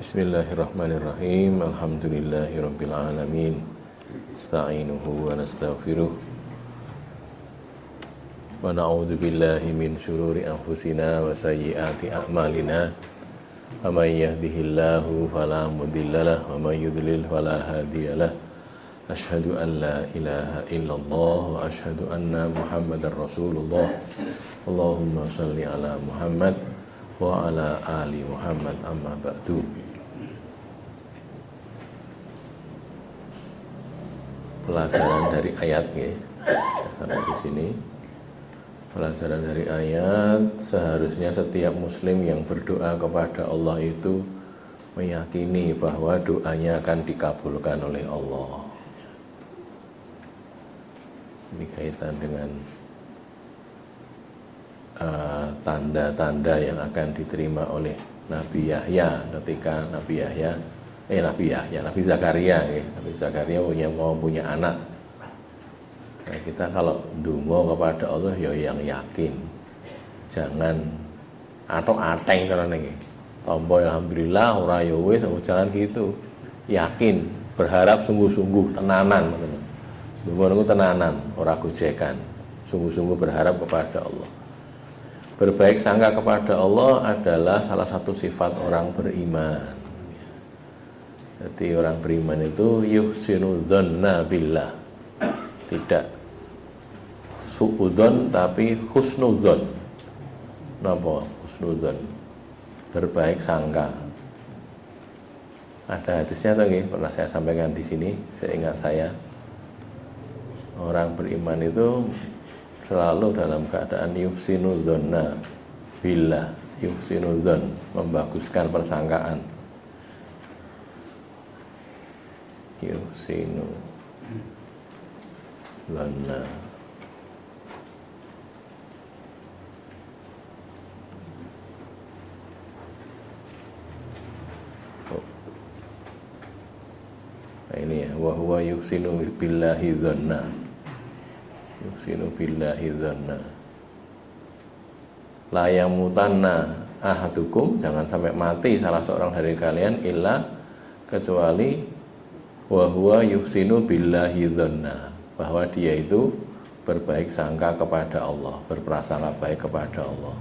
Bismillahirrahmanirrahim. Alhamdulillahirabbil alamin. Nasta'inuhu wa nastaghfiruh. Wa na'udzu billahi min syururi anfusina wa sayyiati a'malina. May yahdihillahu fala mudhillalah wa may yudlil fala hadiyalah. Asyhadu an la ilaha illallah wa asyhadu anna Muhammadar Rasulullah. Allahumma shalli ala Muhammad wa ala ali Muhammad, amma ba'du. Pelajaran dari ayat ya. Sampai di sini. Pelajaran dari ayat, seharusnya setiap muslim yang berdoa kepada Allah itu meyakini bahwa doanya akan dikabulkan oleh Allah. Ini kaitan dengan tanda-tanda yang akan diterima oleh Nabi Yahya ketika Nabi Zakaria ya. Nabi Zakaria punya anak. Nah, kita kalau ndonga kepada Allah ya yang yakin. Jangan atau ateng karena ini. Tombo alhamdulillah ora ya wis jalan gitu. Yakin, berharap sungguh-sungguh tenanan ngoten. Ndonga niku tenanan, ora gojekan. Sungguh-sungguh berharap kepada Allah. Berbaik sangka kepada Allah adalah salah satu sifat orang beriman. Jadi orang beriman itu yuhsinu dzanna billah. Tidak suudzon tapi husnudzon. Napa husnudzon? Berbaik sangka. Ada hadisnya tuh nggih, pernah saya sampaikan di sini, seingat saya. Orang beriman itu selalu dalam keadaan yuhsinudzonna billah, yuhsinudzon, membaguskan persangkaan. Yuhsinudzonna. Nah, ini ya, wa huwa yuhsinu billahi dzanna. Yuhsinu billahi dzanna. La yamutanna ahadukum, jangan sampai mati salah seorang dari kalian illa kecuali wa huwa yuhsinu billahi dzanna, bahwa dia itu berbaik sangka kepada Allah, berprasangka baik kepada Allah.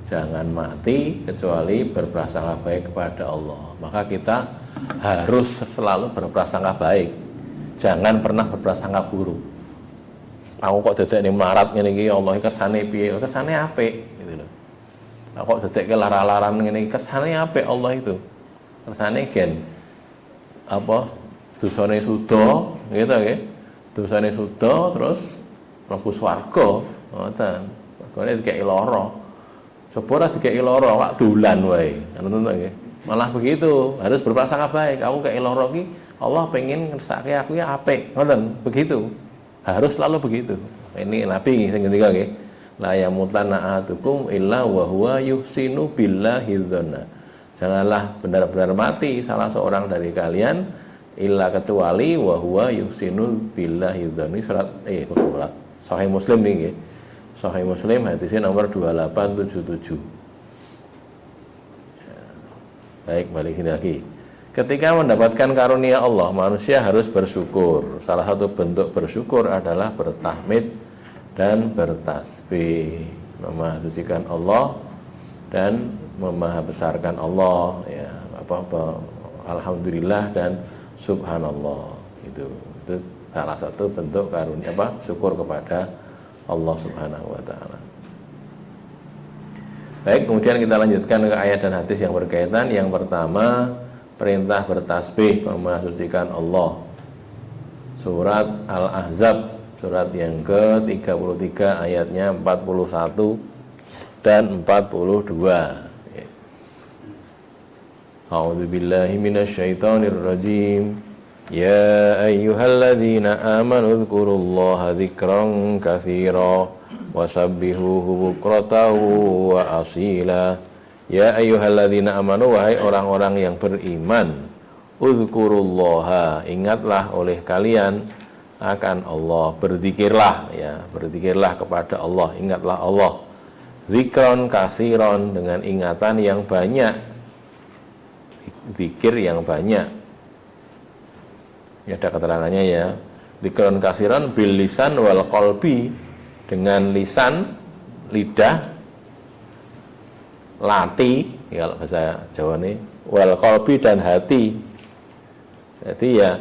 Jangan mati kecuali berprasangka baik kepada Allah. Maka kita harus selalu berprasangka baik. Jangan pernah berprasangka buruk. Aku kok dedek ning melarat ngene iki, Allah kersane piye? Kersane apik gitu lho. Aku kok dedek lara-laran ngene iki, kersane apik Allah itu. Kersane gen apa dosane suda, gitu nggih. Dosane suda terus mlebu swarga, ngoten. Mergone dikeki lara. Coba ora dikeki lara, awak dolan wae. Ngoten to nggih. Malah begitu, harus berprasangka baik. Aku keki lara iki, Allah pengen ngersake aku ya apik. Ngoten, begitu. Harus selalu begitu. Ini Nabi sing ngendika nggih. La yamutanna ahadukum illa wa huwa yuhsinu billahi dzanna. Janganlah benar-benar mati salah seorang dari kalian illa kecuali wa huwa yuhsinu billahi dzanna. Surat Sahih Muslim niki nggih. Sahih Muslim hadisnya nomor 2877. Baik, balikin lagi. Ketika mendapatkan karunia Allah, manusia harus bersyukur. Salah satu bentuk bersyukur adalah bertahmid dan bertasbih, memahasucikan Allah dan memahabesarkan Allah, ya, alhamdulillah dan subhanallah. Itu salah satu bentuk karunia syukur kepada Allah Subhanahu wa taala. Baik, kemudian kita lanjutkan ke ayat dan hadis yang berkaitan. Yang pertama, perintah bertasbih, memahasucikan Allah. Surat Al-Ahzab, surat yang ke-33 ayatnya 41 dan 42. A'udzubillahi minasyaitonir rajim. Ya ayyuhalladzina amanu dzkurullaha dzikran katsira wasabbihuhu bukratan wa asila. Ya ayyuhalladzina amanu, wahai orang-orang yang beriman, uzkurullaha, ingatlah oleh kalian akan Allah, berzikirlah ya, berzikirlah kepada Allah, ingatlah Allah. Zikron kasiron, dengan ingatan yang banyak. zikir yang banyak. Ini ada keterangannya ya. Dzikron kasiran bil lisan wal qalbi, dengan lisan, lidah, lati, ya kalau bahasa Jawa nih, wal qalbi dan hati. Jadi ya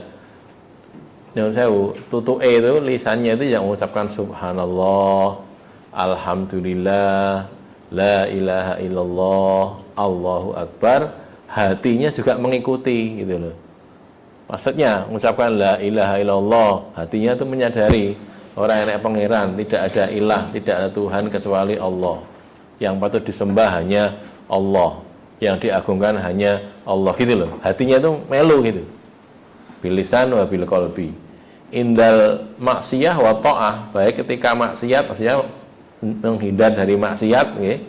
yang saya tutup itu lisannya itu yang mengucapkan subhanallah, alhamdulillah, la ilaha illallah, Allahu akbar, hatinya juga mengikuti gitu loh. Maksudnya mengucapkan la ilaha illallah, hatinya itu menyadari orang yang pangeran, tidak ada ilah, tidak ada Tuhan kecuali Allah. Yang patut disembah hanya Allah, yang diagungkan hanya Allah gitu loh. Hatinya itu melu gitu. Bilisan wa bil qalbi. Indal maksiyah wa ta'ah, baik ketika maksiat, maksudnya menghindar dari maksiat, okay.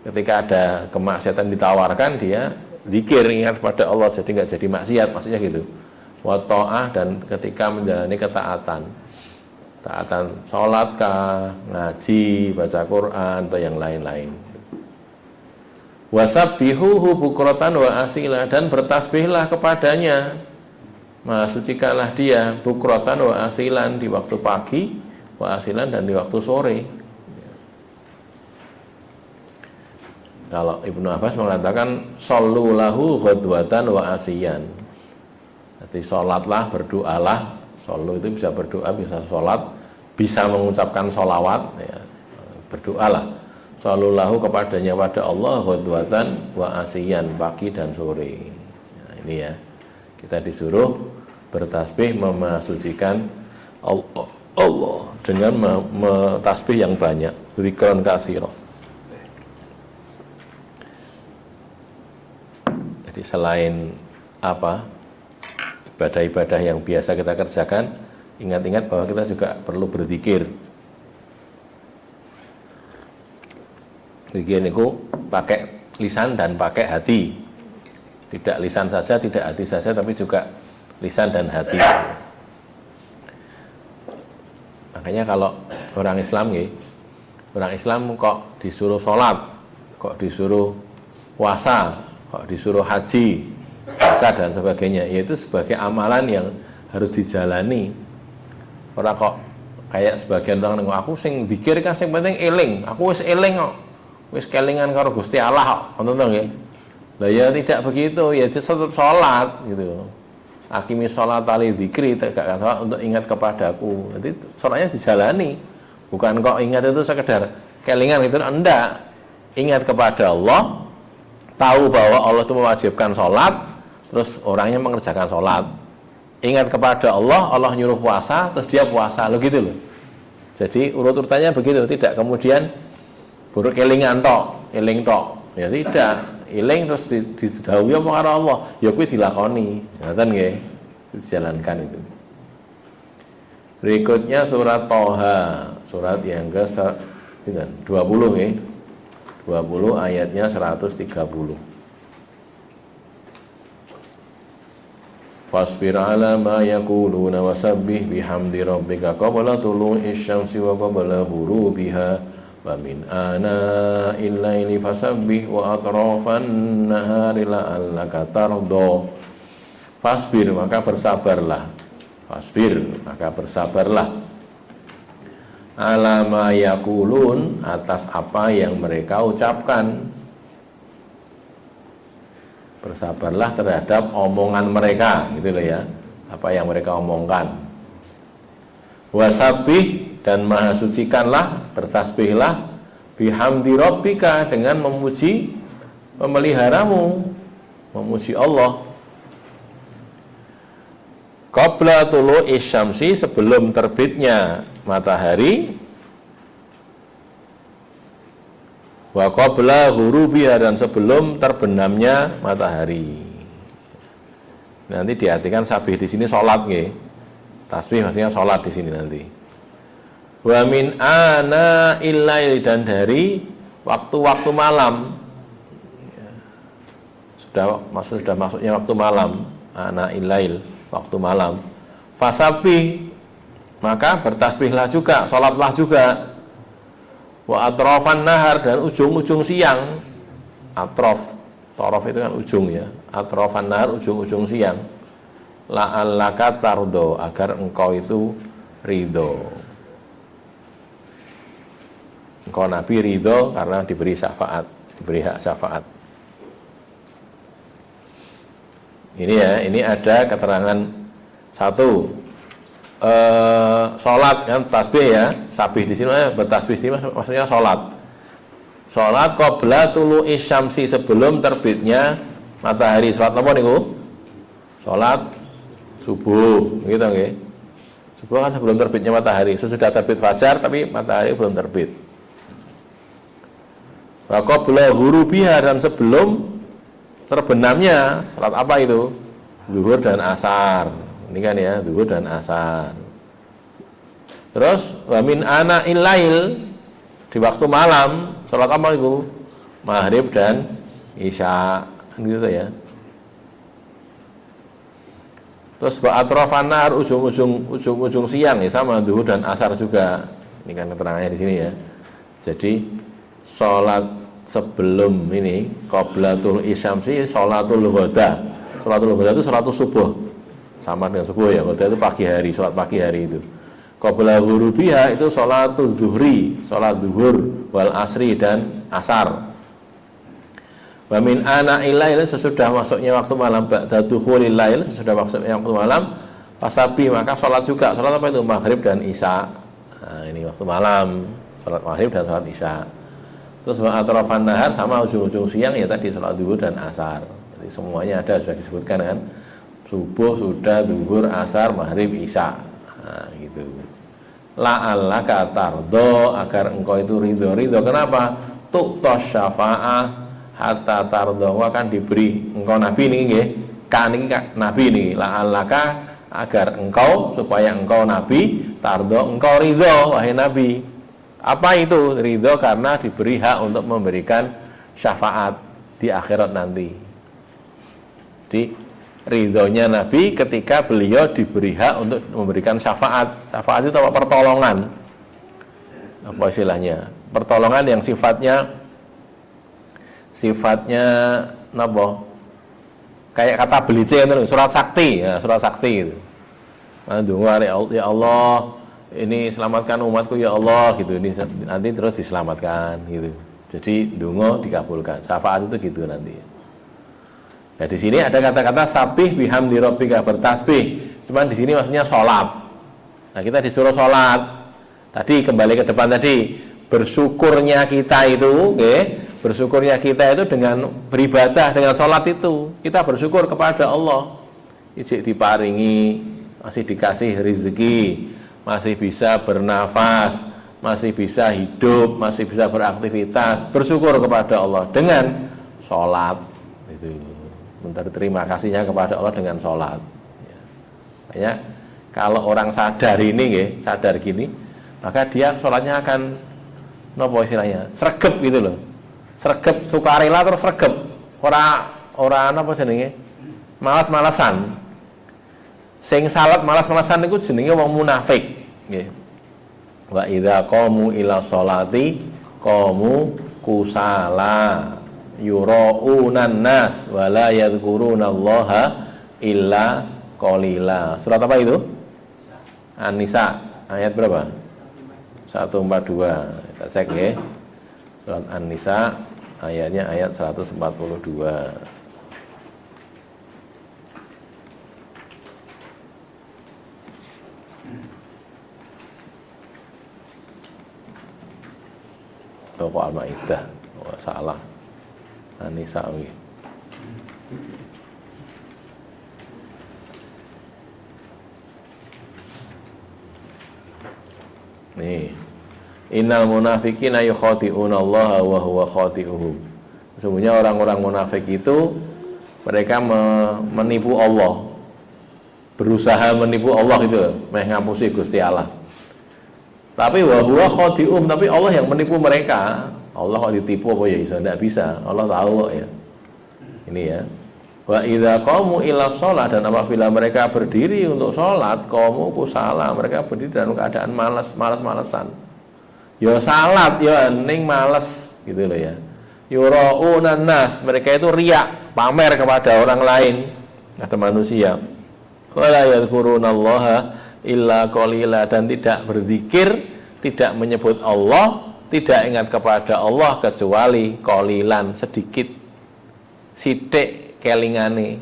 Ketika ada kemaksiatan ditawarkan, dia zikir, ingat pada Allah, jadi nggak jadi maksiat, maksudnya gitu. Wa ta'ah, dan ketika menjalani ketaatan, sholat kah, ngaji, baca Quran, atau yang lain-lain. Wasabbihuhu bukratan wa asila, dan bertasbihlah kepadanya, Maha sucikanlah dia, bukratan wa asilan, di waktu pagi, wa asilan, dan di waktu sore. Kalau Ibnu Abbas mengatakan shollu lahu ghadwatan wa asiyan. Jadi sholatlah, berdoalah. Shollu itu bisa berdoa, bisa sholat, bisa mengucapkan sholawat, ya. Berdoalah. Shollu lahu, kepadanya, pada Allah, ghadwatan wa asiyan, pagi dan sore. Nah, ini ya, kita disuruh bertasbih memasucikan Allah dengan tasbih yang banyak, dzikron katsira. Jadi selain ibadah-ibadah yang biasa kita kerjakan, ingat-ingat bahwa kita juga perlu berzikir. Zikir itu pakai lisan dan pakai hati. Tidak lisan saja, tidak hati saja, tapi juga lisan dan hati. Makanya kalau orang Islam kok disuruh sholat, kok disuruh puasa, kok disuruh haji, zakat dan sebagainya, yaitu sebagai amalan yang harus dijalani. Orang kok kayak sebagian orang nengok, aku sing zikir kan sing penting eling, aku wis eling kok, wis kelingan karo Gusti Allah kok, ngono nggih. Lah ya tidak begitu, ya tetap sholat gitu. Akimi sholat ali dzikri, tegakkan sholat untuk ingat kepadaku. Jadi sholatnya dijalani, bukan kok ingat itu sekedar kelingan itu, enggak. Ingat kepada Allah, tahu bahwa Allah itu mewajibkan sholat, terus orangnya mengerjakan sholat. Ingat kepada Allah, Allah nyuruh puasa, terus dia puasa, lo gitu loh. Jadi urut-urutannya begitu, tidak kemudian buruk kelingan tok, eling tok, ya tidak. Iling terus didhawuhi apa karo Allah, ya kuwi dilakoni. Ngoten nggih, dijalankan itu. Berikutnya surat Thaha, surat yang ke-20 nggih. 20 ayatnya 130. Fasbir ala ma yaquluna wasabbih bihamdi rabbika qabla tulu'i syamsi wa qabla ghurubiha. Wa min ana'il laili fasabbih wa atrafan nahari la'allaka tarda. Fasbir, maka bersabarlah. Fasbir, maka bersabarlah. Ala ma yaqulun, atas apa yang mereka ucapkan. Bersabarlah terhadap omongan mereka, gitu loh ya. Apa yang mereka omongkan. Wasabbih, dan maha sucikanlah, bertasbihlah, bihamdi rabbika, dengan memuji pemeliharamu, memuji Allah. Qabla tulu'i syamsi, sebelum terbitnya matahari, wa qabla ghurubiha, dan sebelum terbenamnya matahari. Nanti diartikan sabih di sini salat nggih. Tasbih maksudnya salat di sini nanti. Wa min ana'il lail, dan dari waktu-waktu malam. Sudah masuknya waktu malam, ana'il lail, waktu malam. Fasabbih, maka bertasbihlah juga, salatlah juga. Wa atrafan nahar, dan ujung-ujung siang. Atraf Torof itu kan ujung ya. Atrofan nahar, ujung-ujung siang. La'allaka tardo, agar engkau itu ridho. Engkau Nabi ridho karena diberi syafaat, diberi hak syafaat. Ini ya, ini ada keterangan satu. Sholat kan tasbih ya, sabih di sini bertasbih di sini maksudnya sholat. Sholat qabla tulu'i syamsi, sebelum terbitnya matahari. Sholat apa niku? Sholat subuh, gitu nggih. Subuh kan sebelum terbitnya matahari. Sesudah terbit fajar tapi matahari belum terbit. Wa qabla ghurubiha, dan sebelum terbenamnya. Sholat apa itu? Zuhur dan asar. Ini kan ya, zuhur dan asar. Terus wa min ana'il lail, di waktu malam. Sholat apa itu? Maghrib dan isya, gitu ya. Terus wa atrafan nahar, ujung-ujung siang ya, sama zuhur dan asar juga. Ini kan keterangannya di sini ya. Jadi sholat sebelum ini qablatul isyamsi sholatul ghada. Sholatul ghada itu sholatul subuh, sama dengan subuh ya. Ghada itu pagi hari, sholat pagi hari itu. Qabla ghurubiha itu sholatul zuhri, sholat zuhur, wal asri dan asar. Wa min ana'il lail, sesudah masuknya waktu malam, ba'da dukhulil lail, sesudah masuknya waktu malam, fasabi, maka sholat juga. Sholat apa itu? Maghrib dan isya. Nah, ini waktu malam, sholat maghrib dan sholat isya. Terus wa atrafan nahar, sama ujung-ujung siang ya tadi, sholat zuhur dan asar. Jadi semuanya ada, sudah disebutkan kan. Subuh sudah, zuhur, asar, maghrib, isya. Nah, gitu. La'allaka tardo, agar engkau itu ridho. Kenapa? Tu'tos syafa'ah hatta tardo, akan diberi engkau Nabi ini nggih. Kan ini Nabi ini. La'allaka, agar engkau, supaya engkau Nabi tardo, engkau ridho wahai Nabi. Apa itu ridho? Karena diberi hak untuk memberikan syafaat di akhirat nanti. Di ridhonya Nabi ketika beliau diberi hak untuk memberikan syafaat. Syafaat itu apa? Pertolongan. Apa istilahnya? Pertolongan yang sifatnya napa? Kayak kata belice itu, surat sakti, ya, surat sakti itu. Ndonga ya Allah, ini selamatkan umatku ya Allah, gitu. Ini nanti terus diselamatkan gitu. Jadi ndonga dikabulkan. Syafaat itu gitu nanti. Nah, di sini ada kata-kata sabih bihamdi rabbika, bertasbih. Cuman di sini maksudnya sholat. Nah, kita disuruh sholat. Tadi kembali ke depan tadi, bersyukurnya kita itu, bersyukurnya kita itu dengan beribadah, dengan sholat itu. Kita bersyukur kepada Allah. Ijik diparingi, masih dikasih rezeki, masih bisa bernafas, masih bisa hidup, masih bisa beraktivitas. Bersyukur kepada Allah dengan sholat. Itu. Terima kasihnya kepada Allah dengan sholat. Ya. Kalau orang sadar ini, sadar gini, maka dia sholatnya akan, nopo istilahnya, sregep gitu loh, sregep, sukarela terus sregep, orang apa jenenge, malas-malasan. Sing salat malas-malasan itu jenenge wong munafik. Wa idza qamu ila sholati qamu kusala yura'unan nas wala yadhkurunallaha illa qalila. Surat apa itu? An-Nisa ayat berapa? 142. Kita cek ya. Surat An-Nisa ayatnya ayat 142. Oh, Al-Maidah. Oh, salah. An-Nisa. Nih. Innal munafiqina yukhadi'una Allah wa huwa khadi'uhum. Sesungguhnya orang-orang munafik itu mereka menipu Allah. Berusaha menipu Allah gitu, meh ngapusi Gusti Allah. Tapi wa huwa khadi'uhum, tapi Allah yang menipu mereka. Allah kok ditipu apa ya bisa? Tidak bisa. Allah tahu kok ya. Ini ya. Wa idza qamu ila shalah, dan apabila mereka berdiri untuk salat, qamu kusala, mereka berdiri dalam keadaan malas-malesan. Ya salat ya ning males gitu loh ya. Yura'unan nas, mereka itu riak, pamer kepada orang lain, ada manusia. Wala yadhkurunallaha illa qalila, dan tidak berzikir, tidak menyebut Allah, tidak ingat kepada Allah kecuali qalilan, sedikit, sithik kelingane.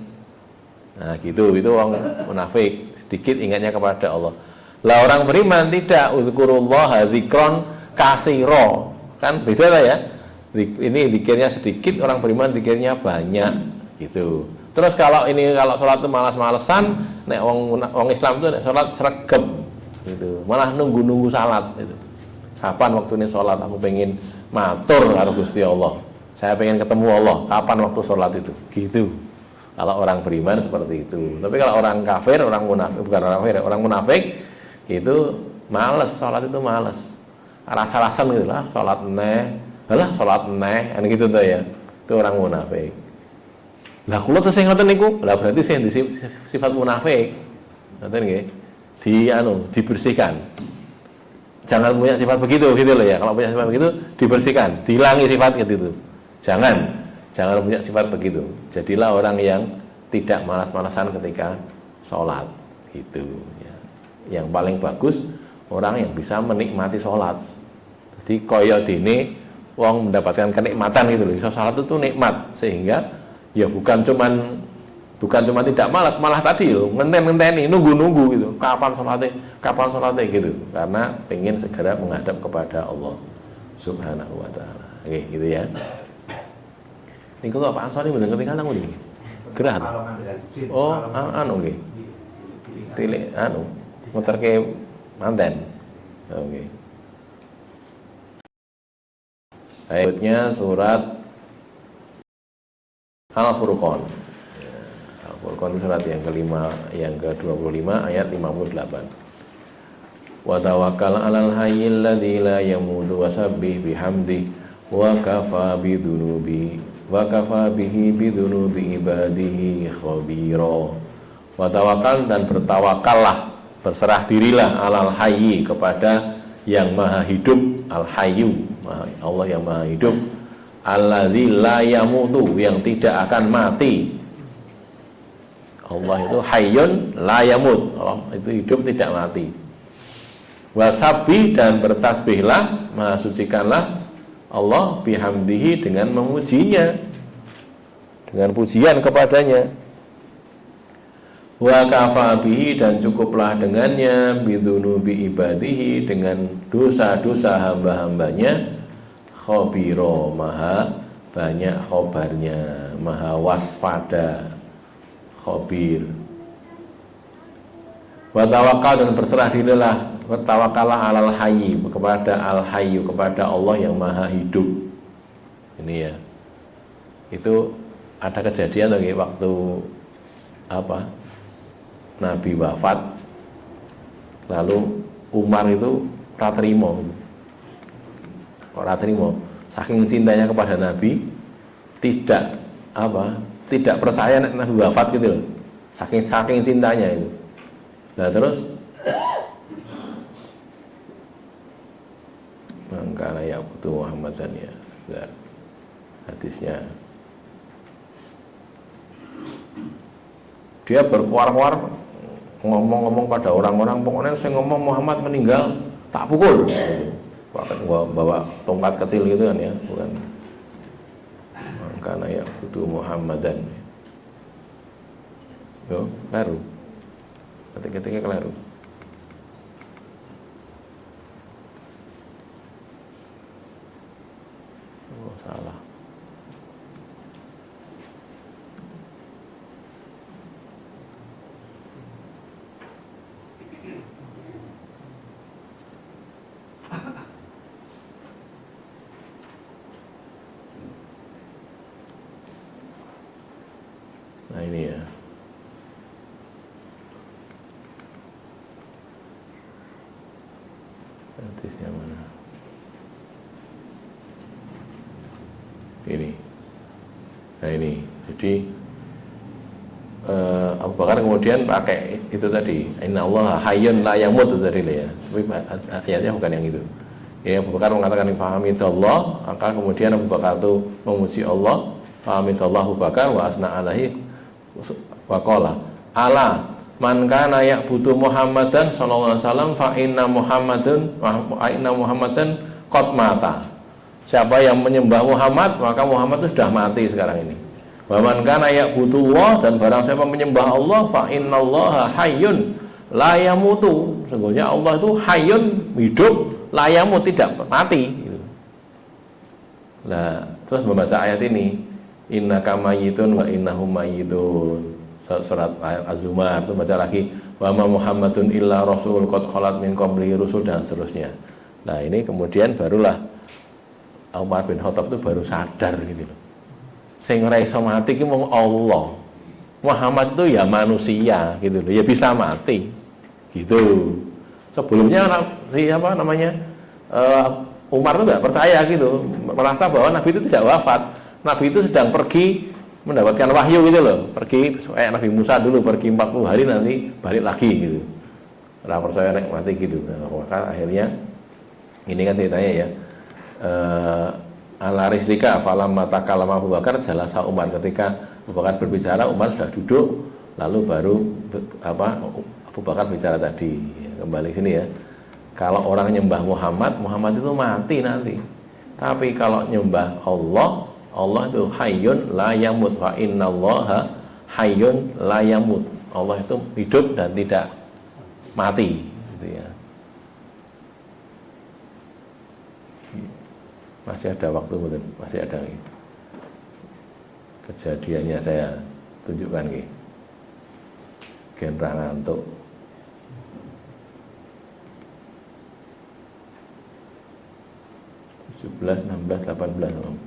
Nah gitu, itu orang munafik, sedikit ingatnya kepada Allah. Lah orang beriman tidak, uzkurullaha zikron katsira. Kan beda lah ya. Ini zikirnya sedikit, orang beriman zikirnya banyak gitu. Terus kalau sholat itu malas-malesan, nek wong Islam itu nek sholat sregep gitu. Malah nunggu salat gitu. Kapan waktu ini sholat, aku pengen matur karo Gusti Allah. Saya pengen ketemu Allah, kapan waktu sholat itu? Gitu. Kalau orang beriman seperti itu. Tapi kalau orang kafir, orang munafik itu males, sholat itu males. Rasa-rasan gitu lah, sholat neh, kan gitu tuh ya. Itu orang munafik. Lah kula tesih ngoten niku, lah berarti sing sifat munafik. Ngoten nggih. Dibersihkan. Jangan punya sifat begitu gitu loh ya. Kalau punya sifat begitu dibersihkan, dihilangi sifat gitu. Jangan punya sifat begitu. Jadilah orang yang tidak malas-malasan ketika sholat gitu ya. Yang paling bagus orang yang bisa menikmati sholat. Jadi kaya dene wong mendapatkan kenikmatan gitu loh. Sholat itu nikmat, sehingga ya bukan cuma tidak malas, malah tadi loh ngenten-ngenteni, nunggu gitu. Kapan sholatnya gitu. Karena pengen segera menghadap kepada Allah Subhanahu wa taala. Oke, gitu ya. Niku kok Pak Ansori mboten ketinggalan nang niki. Gerah. Oh, nggih. Tilik muterke manten. Oke. Ayatnya surat Al-Furqan. Al-Furqan surat yang kelima, yang ke-25 ayat 58. Wa tawakkal 'alal hayyil ladzi la yamutu wasabbih bihamdi wa kafa bihi bidunubi ibadihi khabira. Wa tawakkal, dan bertawakallah, berserah dirilah, 'alal hayyi, kepada yang maha hidup, al-hayyu, Allah yang maha hidup, alladzi la yamutu, yang tidak akan mati. Allah itu hayyun la yamut, Allah itu hidup tidak mati. Wasabbi, dan bertasbihlah, maha sucikanlah Allah bihamdihi, dengan memujinya, dengan pujian kepadanya. Wa kafa bihi, dan cukuplah dengannya, bidunubi ibadihi, dengan dosa-dosa hamba-hambanya, khabiro, maha banyak khobarnya, maha waspada, khabir. Wa tawakkal, dan berserah dirilah, bertawakallah alal hayyi, kepada al hayyu, kepada Allah yang maha hidup. Ini ya, itu ada kejadian lagi waktu Nabi wafat, lalu Umar itu ratrimo, saking cintanya kepada Nabi, tidak percaya Nabi wafat gitu loh, saking cintanya itu. Nah terus mangkana ya butuh Muhammadan ya, hadisnya dia berkuar-kuar ngomong-ngomong pada orang-orang, pokoknya saya ngomong Muhammad meninggal tak pukul, bawa tongkat kecil gitu kan ya, bukan. Karena ya butuh Muhammadan, yo keliru, ketika keliru. Oh salah. Nah ini ya, hadisnya mana? Ini. Nah ini, jadi Abu Bakar kemudian pakai itu tadi, Inna Allah hayyun la yamut, itu tadi ya. Tapi ayatnya bukan yang itu. Ya, Abu Bakar mengatakan fahamidallah, maka kemudian Abu Bakar itu memuji Allah, fahamidallah Abu Bakar wa asna alaihi wa qala ala man kana ya'budu Muhammadan sallallahu alaihi wasallam fa inna Muhammadan qad mata. Siapa yang menyembah Muhammad, maka Muhammad itu sudah mati sekarang ini. Wa man kana ya'budu Allah, dan barang siapa menyembah Allah, fa innallaha hayyun la yamutu. Sesungguhnya Allah itu hayyun, hidup, la yamut, tidak mati gitu. Nah, terus membaca ayat ini, innaka mayyitun wa innahum mayyitun. Surat Az-Zumar itu baca lagi, wa ma Muhammadun illa rasul qad khalat min qablihi rusul, dan seterusnya. Nah, ini kemudian barulah Umar bin Khattab itu baru sadar gitu loh. Sing ora iso mati ki mung Allah. Muhammad itu ya manusia gitu loh, ya bisa mati. Gitu. Sebelumnya siapa namanya? Umar itu nggak percaya gitu, merasa bahwa Nabi itu tidak wafat. Nabi itu sedang pergi mendapatkan wahyu gitu loh, pergi kayak Nabi Musa dulu pergi 40 hari nanti balik lagi gitu. Nggak percaya nek mati gitu. Nah, maka akhirnya ini kan ceritanya ya. Ala rislika falam matakallama Abu Bakar jalasa Umar, ketika Abu Bakar berbicara Umar sudah duduk, lalu baru Abu Bakar bicara tadi. Kembali sini ya, kalau orang nyembah Muhammad, Muhammad itu mati nanti. Tapi kalau nyembah Allah, Allah itu hayyun la yamut, wa innallaha hayyun la yamut. Allah itu hidup dan tidak mati gitu ya. Masih ada waktu, betul, masih ada nih. Kejadiannya saya tunjukkan nih. Genre ngantuk. Belas, 16, 18.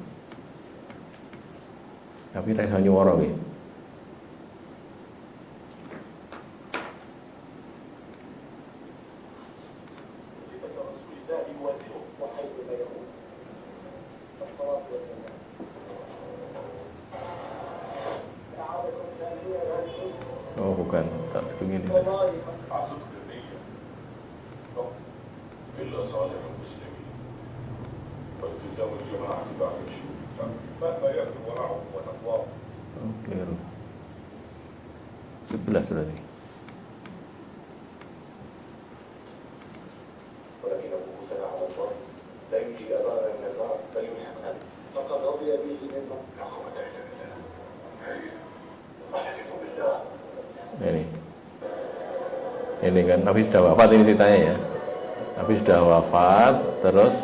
Tapi rasa nyuwara nih. Oh bukan, tak begini. Oh, keliru. 11 berarti. Ini kan Nabi sudah wafat, ini ceritanya ya. Nabi sudah wafat, terus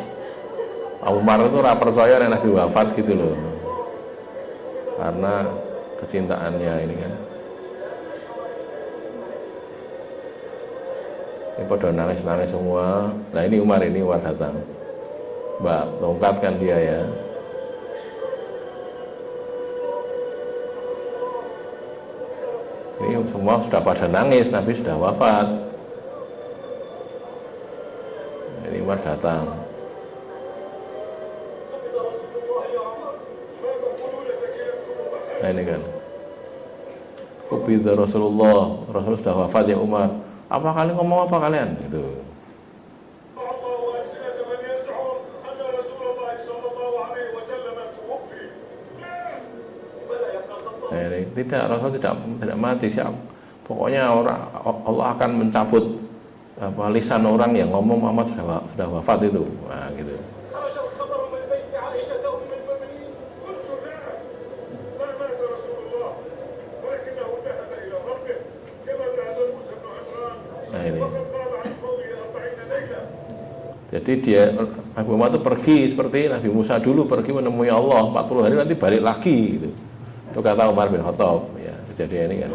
Umar itu ora percaya nek Nabi wafat gitu loh. Karena kecintaannya ini kan. Ini pada nangis-nangis semua. Nah ini Umar datang. Mbak, tongkatkan dia ya. Ini semua sudah pada nangis, Nabi sudah wafat. Ini Umar datang. Nah ini kan, Kubida Rasulullah, Rasul sudah wafat ya Umar. Apa kalian ngomong apa kalian? Gitu. Nah, ini, tidak, Rasul tidak mati siap. Pokoknya Allah akan mencabut lisan orang yang ngomong Muhammad sudah wafat itu. Nah, gitu. Nah ini. Jadi dia Nabi Muhammad itu pergi seperti Nabi Musa dulu pergi menemui Allah 40 hari nanti balik lagi gitu. Itu kata Umar bin Khattab ya, kejadian ini kan.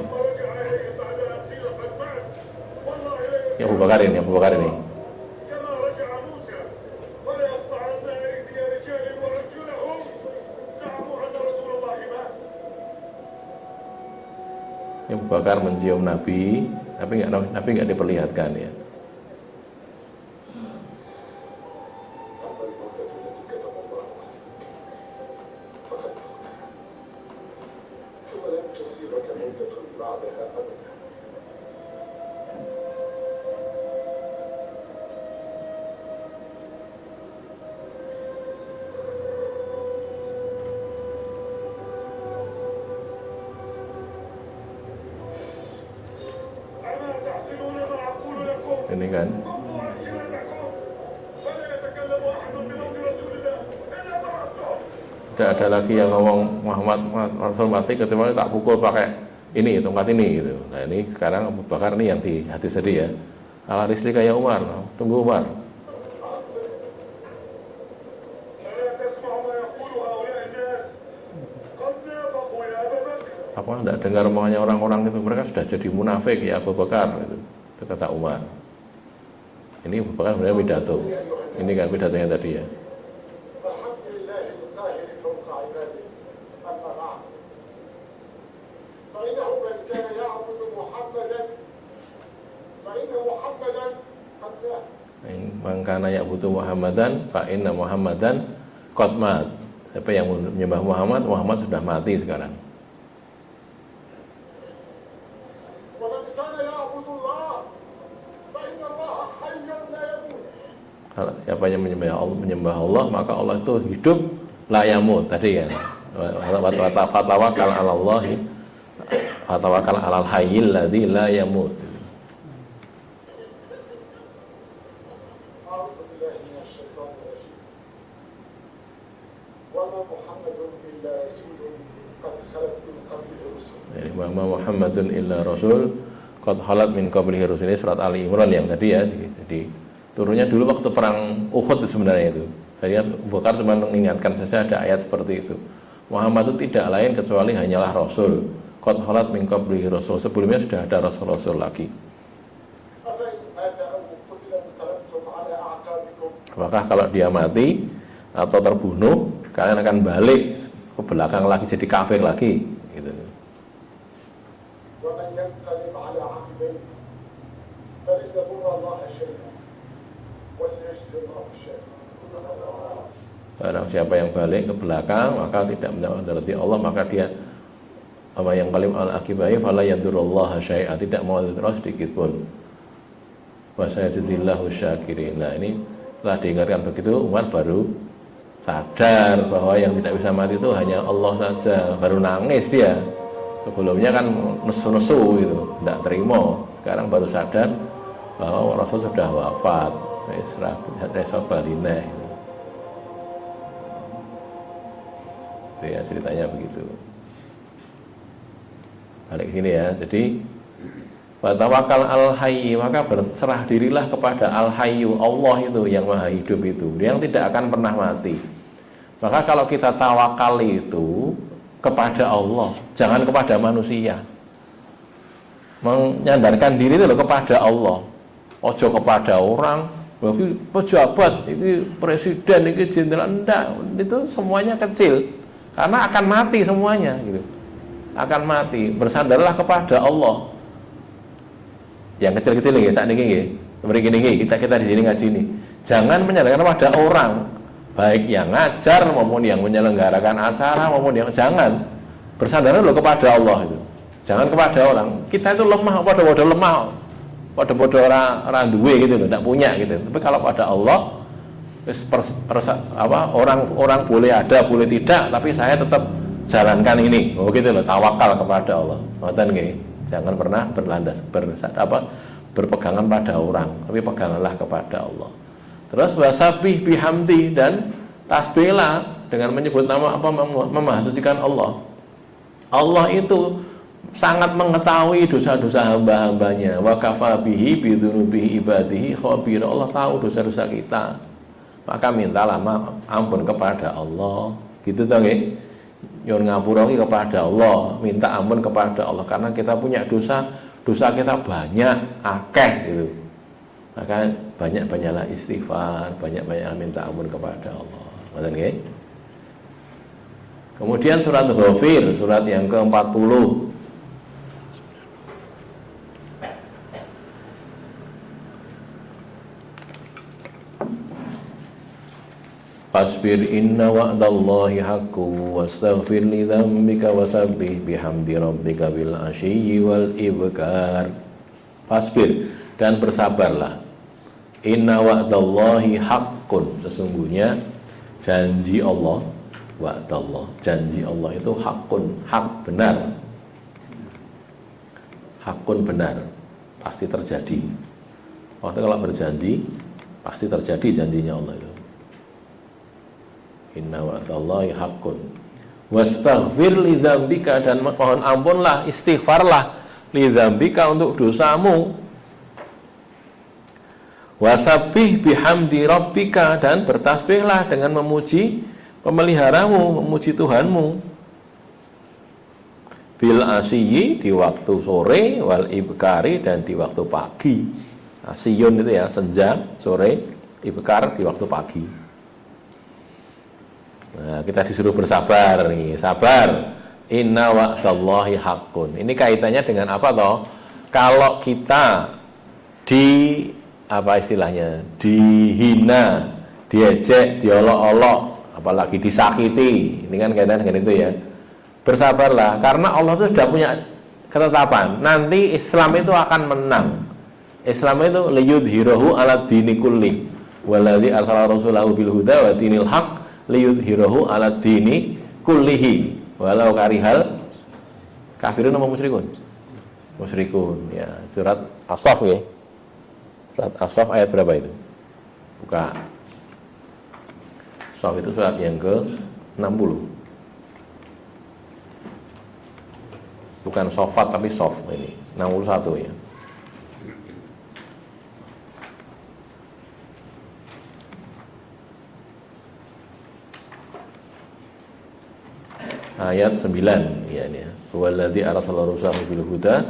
Ya Abu Bakar ini. Yang Abu Bakar mencium Nabi, tapi nggak diperlihatkan ya. ini kan. Tidak ada lagi yang ngomong Muhammad Rasul mati kecuali tak pukul pakai ini tongkat ini gitu. Nah ini sekarang Abu Bakar ini yang di hati sedih ya. Ala risli kayak Umar, tunggu Umar. Apa tidak dengar omongannya orang-orang itu, mereka sudah jadi munafik ya Abu Bakar itu kata Umar. Ini Abu Bakar sebenarnya pidato. Ini kan pidatonya tadi ya. Mangkana ya'budu Muhammadan fa inna Muhammadan qad mat. Siapa yang menyembah Muhammad, Muhammad sudah mati sekarang. Kalau siapa yang menyembah Allah, maka Allah itu hidup la yamut tadi kan. Wa tawakkal 'ala Allah wa tawakkal 'alal hayyil ladzi la yamut. Muhammadun illa rasul qad khalat min qablihi rusul. Ini surat Ali Imran yang tadi ya. Jadi turunnya dulu waktu perang Uhud sebenarnya itu. Jadi Abu Bakar cuma mengingatkan saja ada ayat seperti itu. Muhammad itu tidak lain kecuali hanyalah rasul. Qad khalat min qablihi rasul. Sebelumnya sudah ada rasul-rasul lagi. Apakah kalau dia mati atau terbunuh, kalian akan balik ke belakang lagi jadi kafir lagi gitu. Barang siapa yang balik ke belakang maka tidak mendapat Allah, maka dia apa yang kalim al-akibai fala yadurullaha syai'a, tidak mau terus sedikit pun. Wa sayajzillahu syakirin. Nah ini setelah diingatkan begitu, Umar baru sadar bahwa yang tidak bisa mati itu hanya Allah saja. Baru nangis dia. Sebelumnya kan nesu-nesu gitu, tidak terima. Sekarang baru sadar bahwa Rasul sudah wafat. Isra balineh. Itu ya ceritanya begitu. Balik sini ya. Jadi Fatawakal al-hayy, maka berserah dirilah kepada al-hayyu, Allah itu yang maha hidup itu, yang tidak akan pernah mati. Maka kalau kita tawakal itu kepada Allah, jangan kepada manusia. Menyandarkan diri itu kepada Allah. Ojo kepada orang, ini pejabat, ini presiden, ini jenderal, enggak, itu semuanya kecil. Karena akan mati semuanya gitu. Akan mati, bersandarlah kepada Allah. Yang kecil-kecil nih, saat ini kita di sini ngaji ini. Jangan menyandarkan pada orang, baik yang ngajar maupun yang menyelenggarakan acara maupun yang jangan bersandar dulu kepada Allah itu. Jangan kepada orang. Kita itu lemah, pada lemah, pada orang duwe gitu loh, tidak punya gitu. Tapi kalau pada Allah, orang boleh ada, boleh tidak, tapi saya tetap jalankan ini. Oh gitu loh, tawakal kepada Allah. Ngoten nggih. Jangan pernah berpegangan pada orang, tapi peganganlah kepada Allah. Terus wasabih bihamdi, dan tasbihlah dengan menyebut nama apa, memahasucikan Allah. Allah itu sangat mengetahui dosa-dosa hamba-hambanya. Wa kafa bihi bidzunubihi ibadihi khabir. Allah tahu dosa-dosa kita. Maka mintalah ampun kepada Allah. Gitu toh nggih. Nyon ngapura kepada Allah, minta ampun kepada Allah, karena kita punya dosa kita banyak, akeh gitu. Maka banyak-banyaklah istighfar, banyak-banyaklah minta ampun kepada Allah. Ngoten nggih. Kemudian surat Ghafir, surat yang ke-40. Fasbir inna wa'dallahi haqqun wastaghfir li dzambika wasabbih bihamdi rabbika bil ashiyyi wal ibkar. Fasbir, dan bersabarlah. Inna wa'dallahi haqqun, sesungguhnya janji Allah, wa'dallah, janji Allah itu haqqun, hak benar. Haqqun benar, pasti terjadi. Waktu kalau berjanji pasti terjadi janjinya Allah itu. Inna wa'dallahi haqqun. Wastaghfir li dzambika, dan mohon ampunlah, istighfarlah li dzambika untuk dosamu. Wasabbih bihamdi rabbika, dan bertasbihlah dengan memuji pemeliharamu, memuji Tuhanmu. Bil asyiyi, di waktu sore, wal ibkari, dan di waktu pagi. Asyiyun itu ya, senja, sore, ibkar di waktu pagi. Nah, kita disuruh bersabar nih, sabar. Inna wa'dallahi haqqun. Ini kaitannya dengan apa toh? Kalau kita apa istilahnya? Dihina, diejek, diolok-olok, apalagi disakiti. Ini kan kaitan dengan itu ya. Bersabarlah, karena Allah itu sudah punya ketetapan. Nanti Islam itu akan menang. Islam itu liyudhirahu ala dini kulli waladzi arsala rasulahu bil huda wa dinil haq liyudhirahu ala dini kullihi walau karihal kafirun sama musyrikun. Musyrikun ya, surat As-Saff ya. Surat As-Saff ayat berapa itu? Buka. Saff itu surat yang ke-60. Bukan Sofat tapi Sof ini 61 ya. Ayat 9 ya ini ya. Walladzi arsala rasulahu bil huda,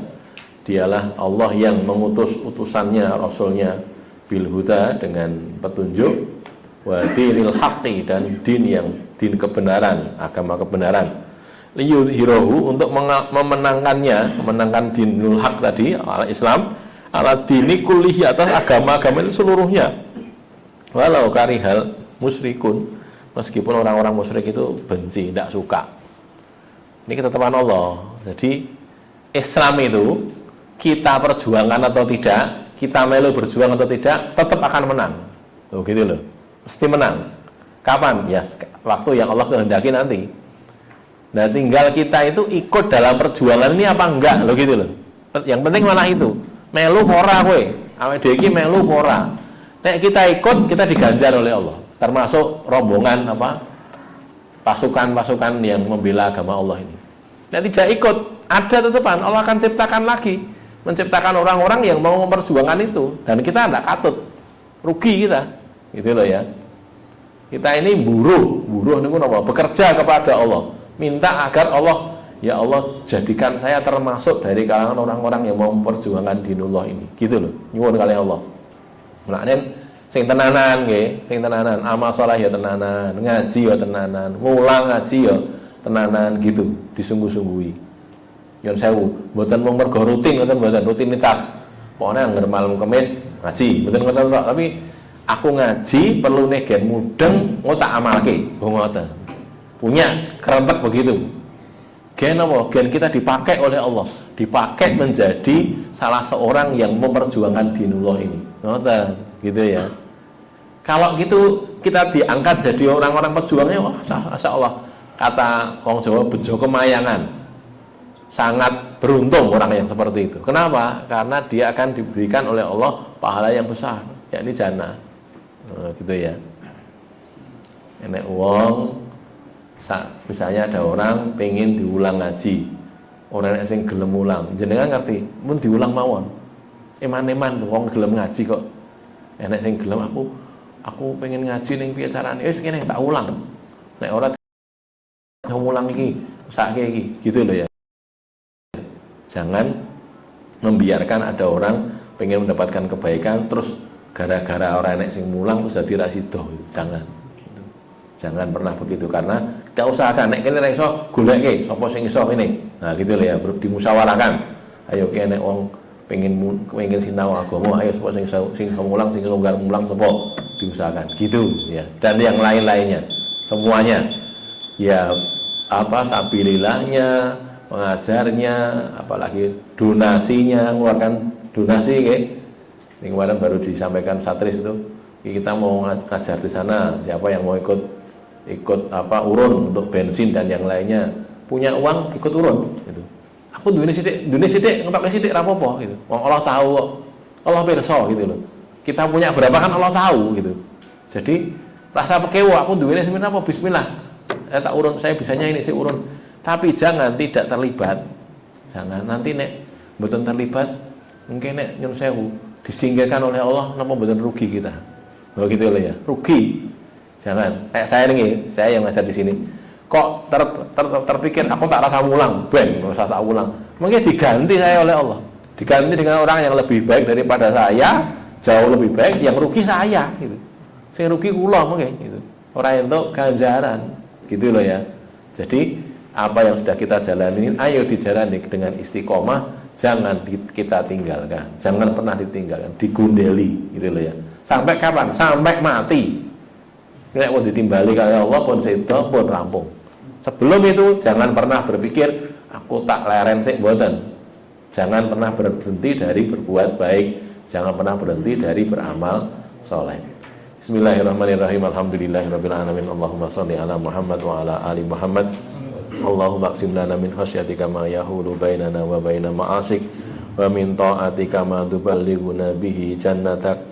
dialah Allah yang mengutus utusannya, rasulnya bil huda dengan petunjuk, wa dinil haqqi, dan din kebenaran, agama kebenaran, liyudhirahu, untuk memenangkan dinul haq tadi, ala Islam, ala dini kullihi, atas agama-agama itu seluruhnya, walau karihal musyrikun, meskipun orang-orang musyrik itu benci, tidak suka. Ini ketetapan Allah. Jadi Islam itu kita perjuangkan atau tidak, kita melu berjuang atau tidak, tetap akan menang. Loh gitu loh. Mesti menang. Kapan? Ya waktu yang Allah kehendaki nanti. Nah tinggal kita itu ikut dalam perjuangan ini apa enggak, loh gitu loh. Yang penting malah itu. Melu ora kowe. Awake dhewe iki melu ora. Nek kita ikut, kita diganjar oleh Allah. Termasuk rombongan pasukan-pasukan yang membela agama Allah ini. Nah tidak ikut, ada tetapan Allah akan ciptakan lagi, menciptakan orang-orang yang mau memperjuangkan itu, dan kita tidak katut, rugi kita, gitu loh ya. Kita ini buruh ini pun apa? Bekerja kepada Allah, minta agar Allah, ya Allah jadikan saya termasuk dari kalangan orang-orang yang mau memperjuangkan dinullah ini, gitu loh. Nyuwun kali Allah. Maknanya sing tenanan nggih, sing tenanan, amal saleh ya tenanan, ngaji ya tenanan, ngulang ngaji ya tenanan gitu, disungguh-sungguhi. Yen sewu, mboten mung mergo rutin, mboten rutinitas. Pokoknya anggar malam Kamis ngaji, mboten ngoten tok, tapi aku ngaji perlu gen mudeng tak amalke, ngoten. Punya kerentek begitu. Gen apa? Gen kita dipakai oleh Allah, dipakai menjadi salah seorang yang memperjuangkan dinullah ini. Ngoten, gitu ya. Kalau gitu kita diangkat jadi orang-orang pejuangnya, wah, masya Allah. Kata orang Jawa, bejo kemayangan. Sangat beruntung orang yang seperti itu. Kenapa? Karena dia akan diberikan oleh Allah pahala yang besar, yakni jannah. Gitu ya. Enek wong, misalnya ada orang pengen diulang ngaji, orang yang sing gelem ulang, jenengan ngerti, mun diulang mawon. Eman-eman wong gelem ngaji kok. Enek sing gelem, aku pengen ngaji ning piye carane? Wis kene tak ulang. Nek ora ngulang iki, sakke iki, gitu loh ya. Jangan membiarkan ada orang pengen mendapatkan kebaikan terus gara-gara orang enek sing mulang terus jadi ra sida. Jangan. Gitu. Jangan pernah begitu, karena kita usahakan nek kene ra iso goleke sapa sing iso ngene. Nah, gitu loh ya, dimusyawarahkan. Ayo kene wong pengen sinau agama, ayo sapa sing mulang, sing longgar mulang sapa, diusahakan. Gitu ya. Dan yang lain-lainnya semuanya ya sabilillahnya, pengajarnya, apalagi donasinya, mengeluarkan donasi kayak ini kemarin baru disampaikan Satris itu, kita mau ngajar di sana, siapa yang mau ikut urun untuk bensin dan yang lainnya, punya uang ikut urun gitu. Aku dunia sidik ngepakai sidik rapopo gitu. Wong Allah tahu kok, Allah pirsa gitu loh. kita punya berapa kan Allah tahu gitu. Jadi rasa pekewo aku duwene semen apa bismillah. Tak urun saya bisanya ini sih urun. Tapi jangan tidak terlibat. Jangan nanti nek mboten terlibat mungkin nek nyun sewu disingkirkan oleh Allah napa mboten rugi kita. Begitu loh ya. Rugi. Jangan. Kayak saya ini, saya yang ngajar di sini. Kok terpikir aku tak rasa ulang, rasa tak ulang. Mungkin diganti saya oleh Allah. Diganti dengan orang yang lebih baik daripada saya, jauh lebih baik, yang rugi saya gitu. Saya rugi kula mungkin gitu. Orang itu ganjaran gitu loh ya. Jadi apa yang sudah kita jalani, ayo dijalani dengan istiqomah, jangan kita tinggalkan. Jangan pernah ditinggalkan, digundeli gitu loh ya. Sampai kapan? Sampai mati. Nek pun ditimbali kaya Allah pun sedo pun rampung. Sebelum itu jangan pernah berpikir aku tak leren sik mboten. Jangan pernah berhenti dari berbuat baik, jangan pernah berhenti dari beramal soleh. Bismillahirrahmanirrahim. Alhamdulillahirabbil alamin. Allahumma shalli ala Muhammad wa ala ali Muhammad. Allahumma aqsim lana min khasyatika ma yahulu bainana wa baina ma'asik wa min ta'atika ma tuballighuna bihi jannatak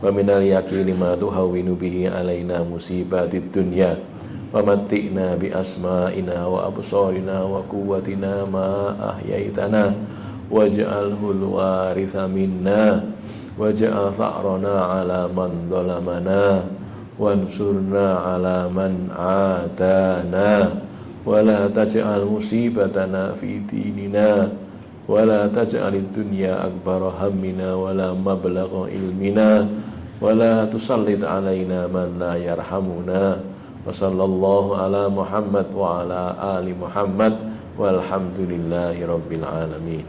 wa minal yaqini ma tuhawwinu bihi alaina musibatid dunya wa matti'na bi asma'ina wa absarina wa quwwatina ma ahyaitana waj'alhu waritha minna waj'al tha'rana 'ala man dhalamana wansurna 'ala man 'adana wa la taj'al musibatana fi dinina wa la taj'alid dunya akbara hammina wa la mablagha ilmina wa la tusallit 'alaina man la yarhamuna wa sallallahu ala Muhammad wa ala ali Muhammad walhamdulillahi rabbil alamin.